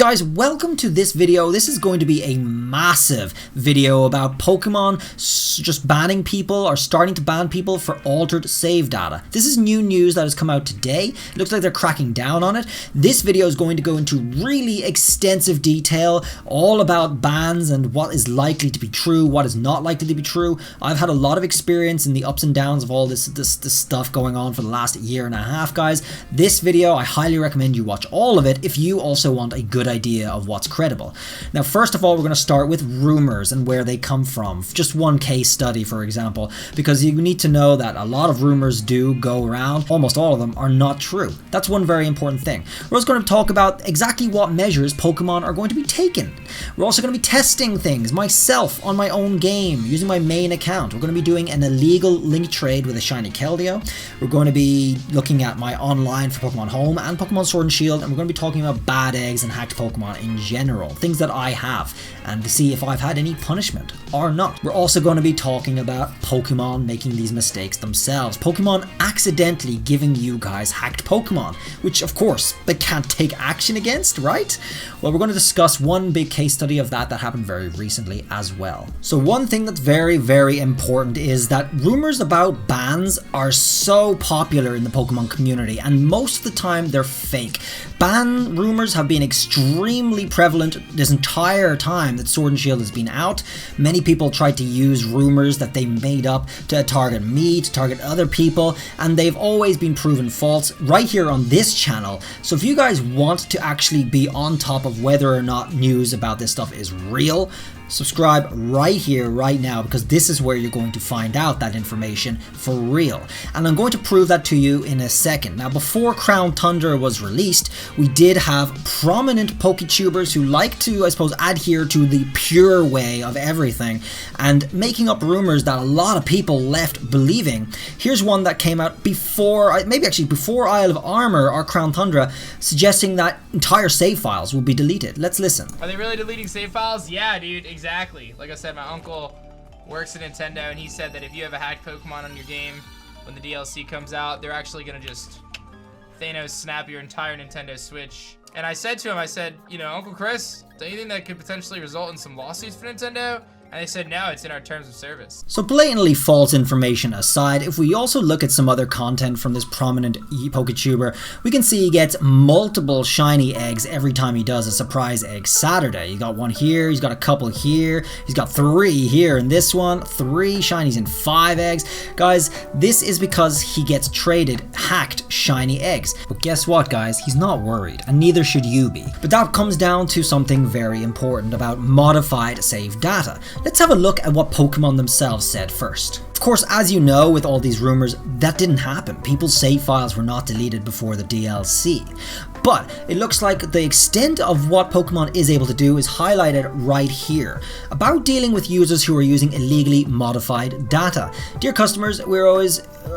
Guys, welcome to this video. This is going to be a massive video about Pokemon just banning people or starting to ban people for altered save data. This is new news that has come out today. It looks like they're cracking down on it. This video is going to go into really extensive detail all about bans and what is likely to be true, what is not likely to be true. I've had a lot of experience in the ups and downs of all this stuff going on for the last year and a half, guys. This video, I highly recommend you watch all of it if you also want a good idea of what's credible. Now, first of all, we're going to start with rumors and where they come from. Just one case study, for example, because you need to know that a lot of rumors do go around. Almost all of them are not true. That's one very important thing. We're also going to talk about exactly what measures Pokemon are going to be taken. We're also going to be testing things myself on my own game using my main account. We're going to be doing an illegal link trade with a shiny Keldeo. We're going to be looking at my online for Pokemon Home and Pokemon Sword and Shield, and we're going to be talking about bad eggs and hacked Pokemon in general, things that I have, and to see if I've had any punishment or not. We're also going to be talking about Pokemon making these mistakes themselves. Pokemon accidentally giving you guys hacked Pokemon, which of course they can't take action against, right? Well, we're going to discuss one big case study of that happened very recently as well. So one thing that's very, very important is that rumors about bans are so popular in the Pokemon community, and most of the time they're fake. Ban rumors have been extremely prevalent this entire time that Sword and Shield has been out. Many people tried to use rumors that they made up to target me, to target other people, and they've always been proven false right here on this channel. So if you guys want to actually be on top of whether or not news about this stuff is real, subscribe right here, right now, because this is where you're going to find out that information for real. And I'm going to prove that to you in a second. Now, before Crown Tundra was released, we did have prominent Poketubers who like to, I suppose, adhere to the pure way of everything and making up rumors that a lot of people left believing. Here's one that came out before, maybe actually before Isle of Armor or Crown Tundra, suggesting that entire save files will be deleted. Let's listen. Are they really deleting save files? Yeah, dude. Exactly. Like I said, my uncle works at Nintendo, and he said that if you have a hacked Pokemon on your game, when the DLC comes out, they're actually gonna just Thanos snap your entire Nintendo Switch. And I said to him, I said, you know, Uncle Chris, don't you think that could potentially result in some lawsuits for Nintendo? And they said, no, it's in our terms of service. So blatantly false information aside, if we also look at some other content from this prominent Poketuber, we can see he gets multiple shiny eggs every time he does a surprise egg Saturday. He got one here, he's got a couple here, he's got 3 here in this one, 3 shinies and 5 eggs. Guys, this is because he gets traded hacked shiny eggs. But guess what, guys? He's not worried, and neither should you be. But that comes down to something very important about modified save data. Let's have a look at what Pokemon themselves said first. Of course, as you know, with all these rumors, that didn't happen. People's save files were not deleted before the DLC. But it looks like the extent of what Pokemon is able to do is highlighted right here, about dealing with users who are using illegally modified data. Dear customers,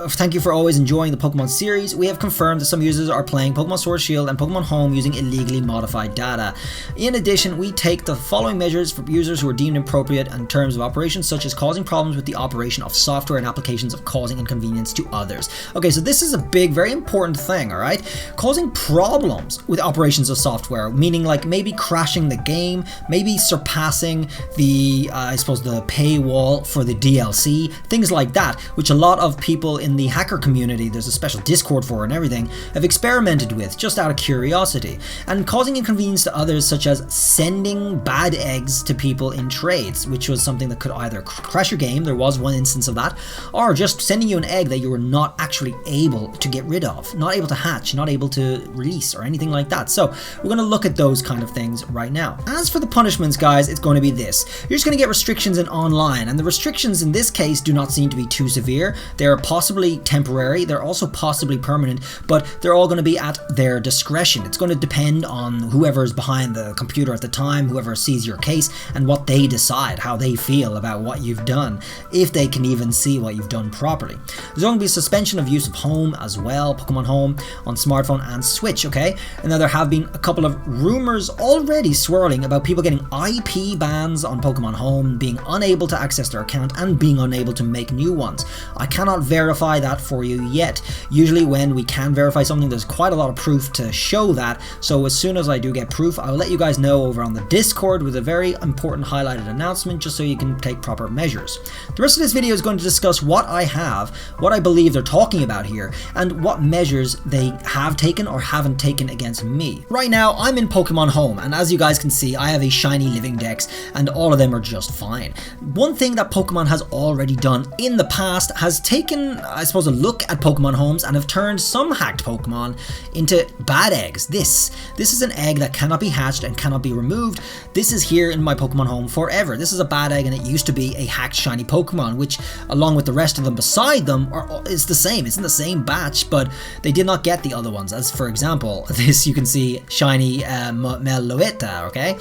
thank you for always enjoying the Pokemon series. We have confirmed that some users are playing Pokemon Sword Shield and Pokemon Home using illegally modified data. In addition, we take the following measures for users who are deemed inappropriate in terms of operations, such as causing problems with the operation of software and applications of causing inconvenience to others. Okay, so this is a big, very important thing, alright? Causing problems with operations of software, meaning like maybe crashing the game, maybe surpassing the, I suppose, the paywall for the DLC, things like that, which a lot of people in the hacker community, there's a special Discord for and everything, have experimented with just out of curiosity. And causing inconvenience to others, such as sending bad eggs to people in trades, which was something that could either crash your game, there was one instance of that, or just sending you an egg that you were not actually able to get rid of, not able to hatch, not able to release, or anything like that. So we're going to look at those kind of things right now. As for the punishments, guys, it's going to be this. You're just going to get restrictions in online, and the restrictions in this case do not seem to be too severe. They're possibly temporary, they're also possibly permanent, but they're all going to be at their discretion. It's going to depend on whoever is behind the computer at the time, whoever sees your case, and what they decide, how they feel about what you've done, if they can even see what you've done properly. There's going to be suspension of use of Home as well, Pokemon Home on smartphone and Switch, okay? And now there have been a couple of rumors already swirling about people getting IP bans on Pokemon Home, being unable to access their account and being unable to make new ones. I cannot verify verify that for you yet. Usually when we can verify something, there's quite a lot of proof to show that, so as soon as I do get proof, I'll let you guys know over on the Discord with a very important highlighted announcement, just so you can take proper measures. The rest of this video is going to discuss what I have, what I believe they're talking about here, and what measures they have taken or haven't taken against me. Right now, I'm in Pokemon Home, and as you guys can see, I have a shiny living dex, and all of them are just fine. One thing that Pokemon has already done in the past has taken, I suppose, a look at Pokemon Homes and have turned some hacked Pokemon into bad eggs. This is an egg that cannot be hatched and cannot be removed. This is here in my Pokemon Home forever. This is a bad egg, and it used to be a hacked shiny Pokemon, which along with the rest of them beside them is the same. It's in the same batch, but they did not get the other ones. As for example, this you can see shiny Meloetta, okay?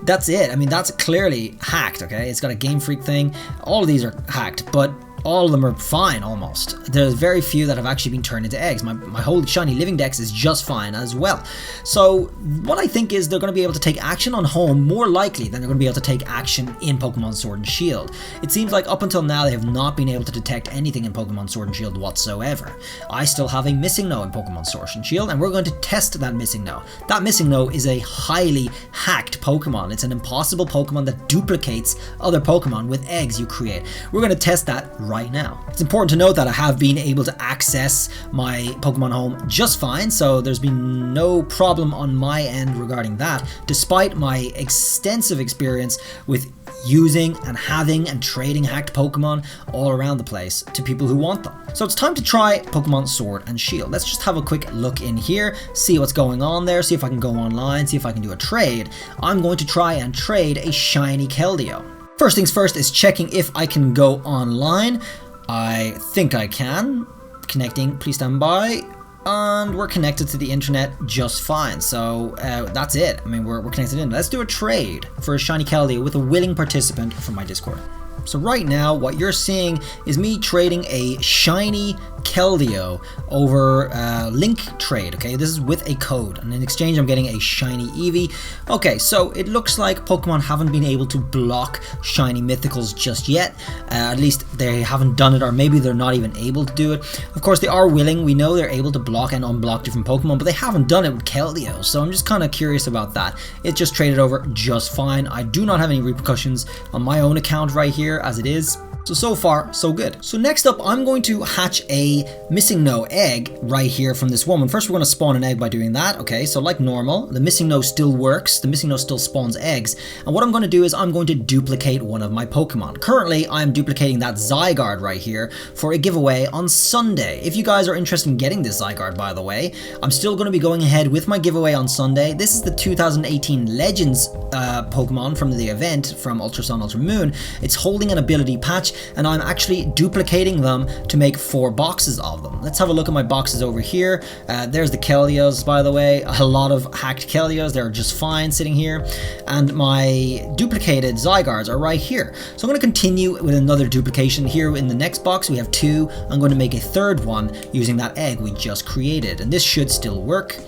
That's it. I mean, that's clearly hacked, okay? It's got a Game Freak thing. All of these are hacked, but all of them are fine almost. There's very few that have actually been turned into eggs. My whole shiny living dex is just fine as well. So what I think is they're going to be able to take action on Home more likely than they're going to be able to take action in Pokemon Sword and Shield. It seems like up until now they have not been able to detect anything in Pokemon Sword and Shield whatsoever. I still have a Missing No in Pokemon Sword and Shield, and we're going to test that Missing No. That Missing No is a highly hacked Pokemon. It's an impossible Pokemon that duplicates other Pokemon with eggs you create. We're going to test that right now. It's important to note that I have been able to access my Pokemon Home just fine, so there's been no problem on my end regarding that, despite my extensive experience with using and having and trading hacked Pokemon all around the place to people who want them. So it's time to try Pokemon Sword and Shield. Let's just have a quick look in here, see what's going on there, see if I can go online, see if I can do a trade. I'm going to try and trade a shiny Keldeo. First things first is checking if I can go online. I think I can. Connecting, please stand by. And we're connected to the internet just fine. So that's it. I mean, we're connected in. Let's do a trade for a shiny Keldeo with a willing participant from my Discord. So right now, what you're seeing is me trading a shiny Keldeo over link trade, okay? This is with a code, and in exchange I'm getting a shiny Eevee. Okay, so it looks like Pokemon haven't been able to block shiny mythicals just yet. At least they haven't done it, or maybe they're not even able to do it. Of course, they are willing. We know they're able to block and unblock different Pokemon, but they haven't done it with Keldeo, so I'm just kind of curious about that. It just traded over just fine. I do not have any repercussions on my own account right here as it is. So far, so good. So next up, I'm going to hatch a Missing No egg right here from this woman. First, we're going to spawn an egg by doing that. Okay, so like normal, the Missing No still works. The Missing No still spawns eggs. And what I'm going to do is I'm going to duplicate one of my Pokemon. Currently, I'm duplicating that Zygarde right here for a giveaway on Sunday. If you guys are interested in getting this Zygarde, by the way, I'm still going to be going ahead with my giveaway on Sunday. This is the 2018 Legends Pokemon from the event from Ultra Sun, Ultra Moon. It's holding an ability patch, and I'm actually duplicating them to make 4 boxes of them. Let's have a look at my boxes over here. There's the Keldeos, by the way. A lot of hacked Keldeos. They're just fine sitting here. And my duplicated Zygardes are right here. So I'm going to continue with another duplication here. In the next box, we have 2. I'm going to make a 3rd one using that egg we just created. And this should still work.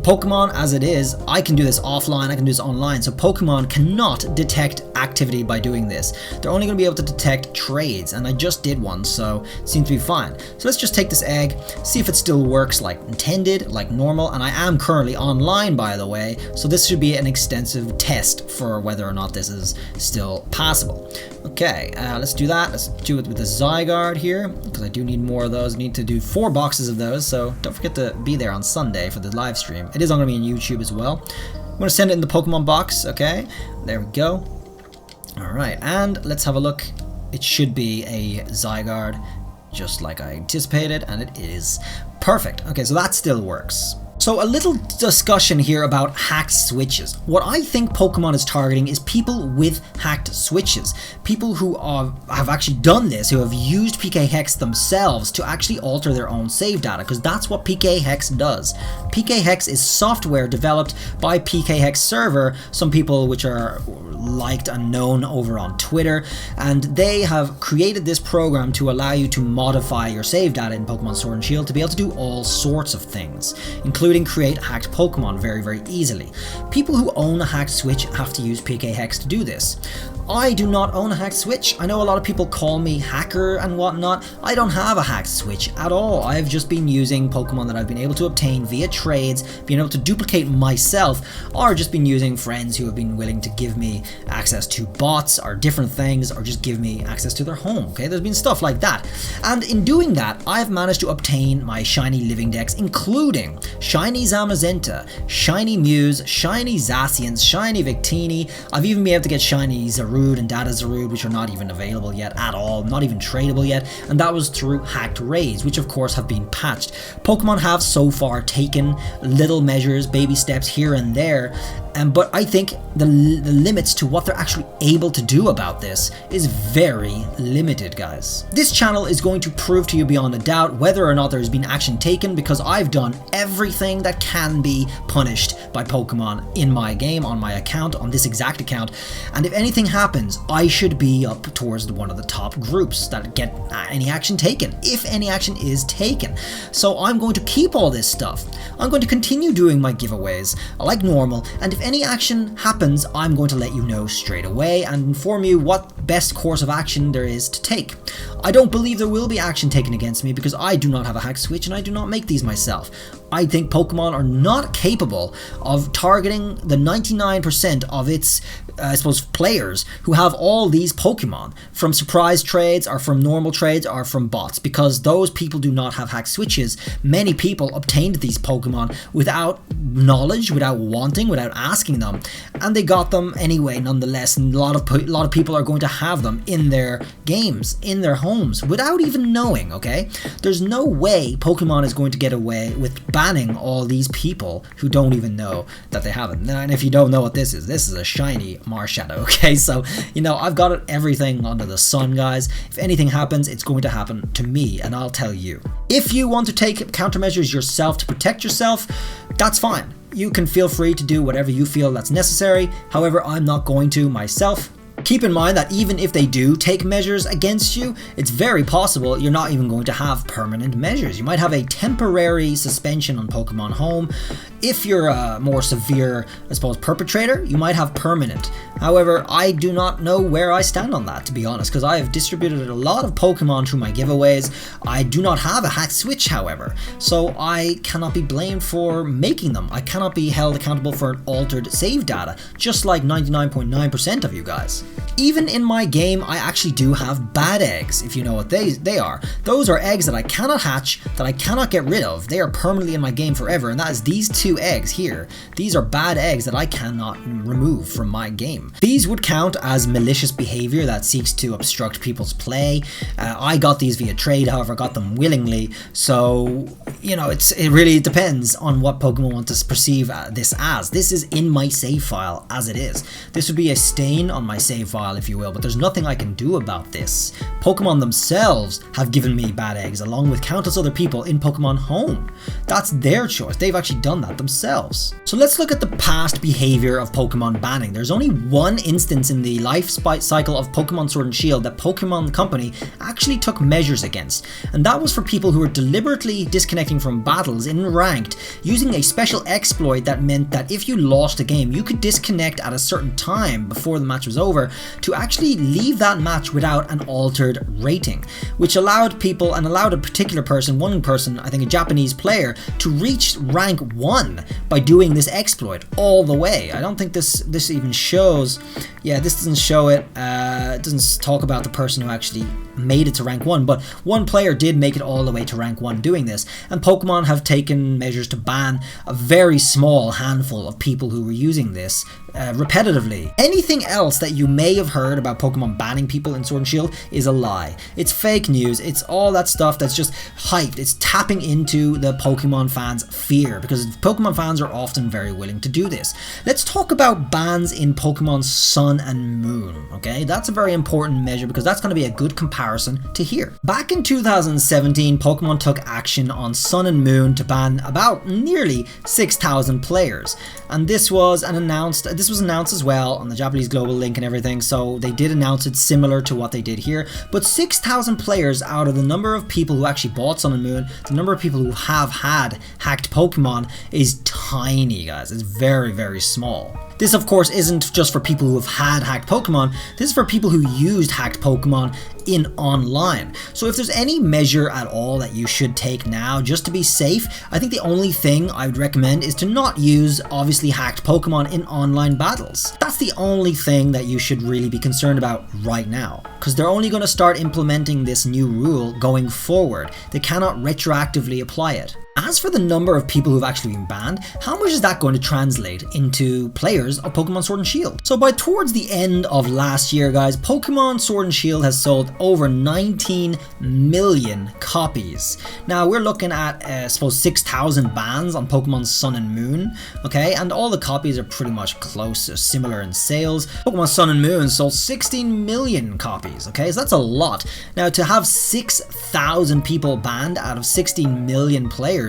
Pokemon, as it is, I can do this offline, I can do this online, so Pokemon cannot detect activity by doing this. They're only going to be able to detect trades, and I just did one, so it seems to be fine. So let's just take this egg, see if it still works like intended, like normal, and I am currently online, by the way, so this should be an extensive test for whether or not this is still passable. Okay, let's do that. Let's do it with the Zygarde here, because I do need more of those. I need to do 4 boxes of those, so don't forget to be there on Sunday for the live stream. It is going to be on YouTube as well. I'm going to send it in the Pokemon box, okay? There we go. Alright, and let's have a look. It should be a Zygarde, just like I anticipated, and it is. Perfect. Okay, so that still works. So a little discussion here about hacked switches. What I think Pokemon is targeting is people with hacked switches. People who have actually done this, who have used PK Hex themselves to actually alter their own save data, because that's what PK Hex does. PK Hex is software developed by PK Hex server, some people which are liked and known over on Twitter, and they have created this program to allow you to modify your save data in Pokemon Sword and Shield to be able to do all sorts of things, including including create hacked Pokemon very easily. People who own a hacked Switch have to use PK Hex to do this. I do not own a hacked Switch. I know a lot of people call me hacker and whatnot. I don't have a hacked Switch at all. I've just been using Pokemon that I've been able to obtain via trades, being able to duplicate myself, or just been using friends who have been willing to give me access to bots or different things, or just give me access to their home, okay? There's been stuff like that. And in doing that, I've managed to obtain my shiny living decks, including shiny Zamazenta, shiny Muse, shiny Zacians, shiny Victini. I've even been able to get shiny Zarude and Data Zarude, which are not even available yet at all, not even tradable yet, and that was through hacked raids, which of course have been patched. Pokemon have so far taken little measures, baby steps here and there, but I think the limits to what they're actually able to do about this is very limited, guys. This channel is going to prove to you beyond a doubt whether or not there has been action taken, because I've done everything that can be punished by Pokemon in my game, on my account, on this exact account, and if anything happens, I should be up towards one of the top groups that get any action taken, if any action is taken. So I'm going to keep all this stuff. I'm going to continue doing my giveaways like normal, and if any action happens, I'm going to let you know straight away and inform you what best course of action there is to take. I don't believe there will be action taken against me because I do not have a hacked Switch and I do not make these myself. I think Pokemon are not capable of targeting the 99% of its, I suppose, players who have all these Pokemon from surprise trades or from normal trades or from bots, because those people do not have hacked Switches. Many people obtained these Pokemon without knowledge, without wanting, without asking them, and they got them anyway nonetheless, and a lot of people are going to have them in their games, in their homes, without even knowing, okay? There's no way Pokemon is going to get away with banning all these people who don't even know that they have it. And if you don't know what this is a shiny Marshadow, okay? So, you know, I've got everything under the sun, guys. If anything happens, it's going to happen to me, and I'll tell you. If you want to take countermeasures yourself to protect yourself, that's fine. You can feel free to do whatever you feel that's necessary. However, I'm not going to myself. Keep in mind that even if they do take measures against you, it's very possible you're not even going to have permanent measures. You might have a temporary suspension on Pokemon Home. If you're a more severe, I suppose, perpetrator, you might have permanent. However, I do not know where I stand on that, to be honest, because I have distributed a lot of Pokemon through my giveaways. I do not have a hacked Switch, however, so I cannot be blamed for making them. I cannot be held accountable for an altered save data, just like 99.9% of you guys. Even in my game, I actually do have bad eggs, if you know what they are. Those are eggs that I cannot hatch, that I cannot get rid of. They are permanently in my game forever, and that is these two eggs here. These are bad eggs that I cannot remove from my game. These would count as malicious behavior that seeks to obstruct people's play. I got these via trade, however, I got them willingly, so, you know, it really depends on what Pokemon want to perceive this as. This is in my save file as it is. This would be a stain on my save file, if you will, but there's nothing I can do about this. Pokemon themselves have given me bad eggs, along with countless other people in Pokemon Home. That's their choice. They've actually done that themselves. So let's look at the past behavior of Pokemon banning. There's only one instance in the life cycle of Pokemon Sword and Shield that Pokemon Company actually took measures against, and that was for people who were deliberately disconnecting from battles in ranked, using a special exploit that meant that if you lost a game, you could disconnect at a certain time before the match was over to actually leave that match without an altered rating, which allowed people, and allowed a particular person, one person, I think a Japanese player, to reach rank 1 by doing this exploit all the way. I don't think this even shows, yeah, this doesn't show it, it doesn't talk about the person who actually made it to rank 1, but one player did make it all the way to rank 1 doing this, and Pokemon have taken measures to ban a very small handful of people who were using this repetitively. Anything else that you may have heard about Pokemon banning people in Sword and Shield is a lie. It's fake news. It's all that stuff that's just hyped. It's tapping into the Pokemon fans' fear, because Pokemon fans are often very willing to do this. Let's talk about bans in Pokemon Sun and Moon, okay? That's a very important measure because that's going to be a good comparison comparison to here. Back in 2017, Pokemon took action on Sun and Moon to ban about nearly 6,000 players, and this was announced as well on the Japanese global link and everything, so they did announce it similar to what they did here. But 6,000 players out of the number of people who actually bought Sun and Moon, the number of people who have had hacked Pokemon is tiny, guys. It's very, very small. This, of course, isn't just for people who have had hacked Pokemon. This is for people who used hacked Pokemon in online. So if there's any measure at all that you should take now just to be safe, I think the only thing I would recommend is to not use obviously hacked Pokemon in online battles. That's the only thing that you should really be concerned about right now, because they're only going to start implementing this new rule going forward. They cannot retroactively apply it. As for the number of people who've actually been banned, how much is that going to translate into players of Pokemon Sword and Shield? So by towards the end of last year, guys, Pokemon Sword and Shield has sold over 19 million copies. Now we're looking at, I suppose, 6,000 bans on Pokemon Sun and Moon, okay? And all the copies are pretty much close or similar in sales. Pokemon Sun and Moon sold 16 million copies, okay? So that's a lot. Now to have 6,000 people banned out of 16 million players,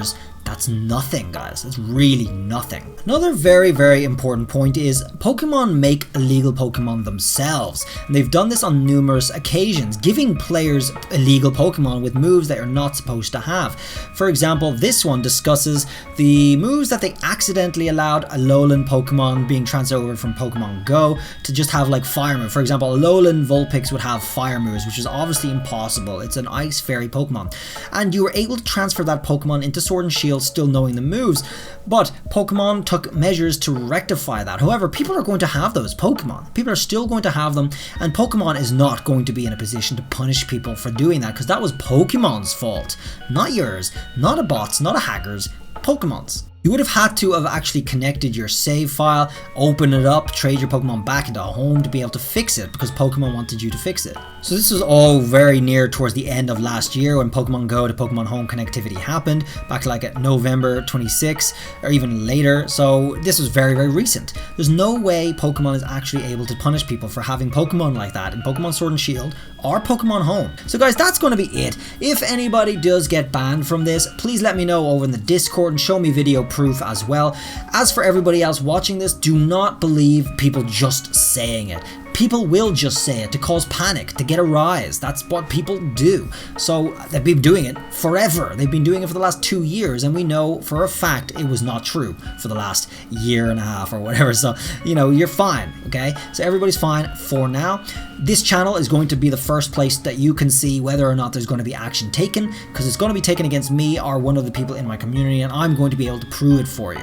that's nothing, guys. That's really nothing. Another very, very important point is Pokemon make illegal Pokemon themselves, and they've done this on numerous occasions, giving players illegal Pokemon with moves that you're not supposed to have. For example, this one discusses the moves that they accidentally allowed Alolan Pokemon being transferred over from Pokemon Go to just have like fire moves. For example, Alolan Vulpix would have fire moves, which is obviously impossible. It's an Ice Fairy Pokemon, and you were able to transfer that Pokemon into Sword and Shield still knowing the moves, but Pokemon took measures to rectify that. However, people are going to have those Pokemon. People are still going to have them, and Pokemon is not going to be in a position to punish people for doing that, because that was Pokemon's fault, not yours, not a bot's, not a hacker's, Pokemon's. You would have had to have actually connected your save file, open it up, trade your Pokemon back into home to be able to fix it, because Pokemon wanted you to fix it. So this was all very near towards the end of last year when Pokemon Go to Pokemon Home connectivity happened, back like at November 26 or even later. So this was very, very recent. There's no way Pokemon is actually able to punish people for having Pokemon like that in Pokemon Sword and Shield or Pokemon Home. So guys, that's going to be it. If anybody does get banned from this, please let me know over in the Discord and show me video proof as well. As for everybody else watching this, do not believe people just saying it. People will just say it to cause panic, to get a rise. That's what people do. So they've been doing it forever. They've been doing it for the last 2 years, and we know for a fact it was not true for the last year and a half or whatever. So, you know, you're fine, okay? So everybody's fine for now. This channel is going to be the first place that you can see whether or not there's going to be action taken, because it's going to be taken against me or one of the people in my community, and I'm going to be able to prove it for you.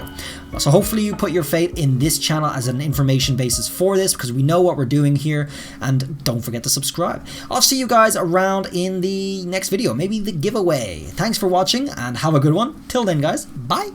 So hopefully you put your faith in this channel as an information basis for this, because we know what we're doing here, and don't forget to subscribe. I'll see you guys around in the next video, maybe the giveaway. Thanks for watching and have a good one. Till then, guys, bye.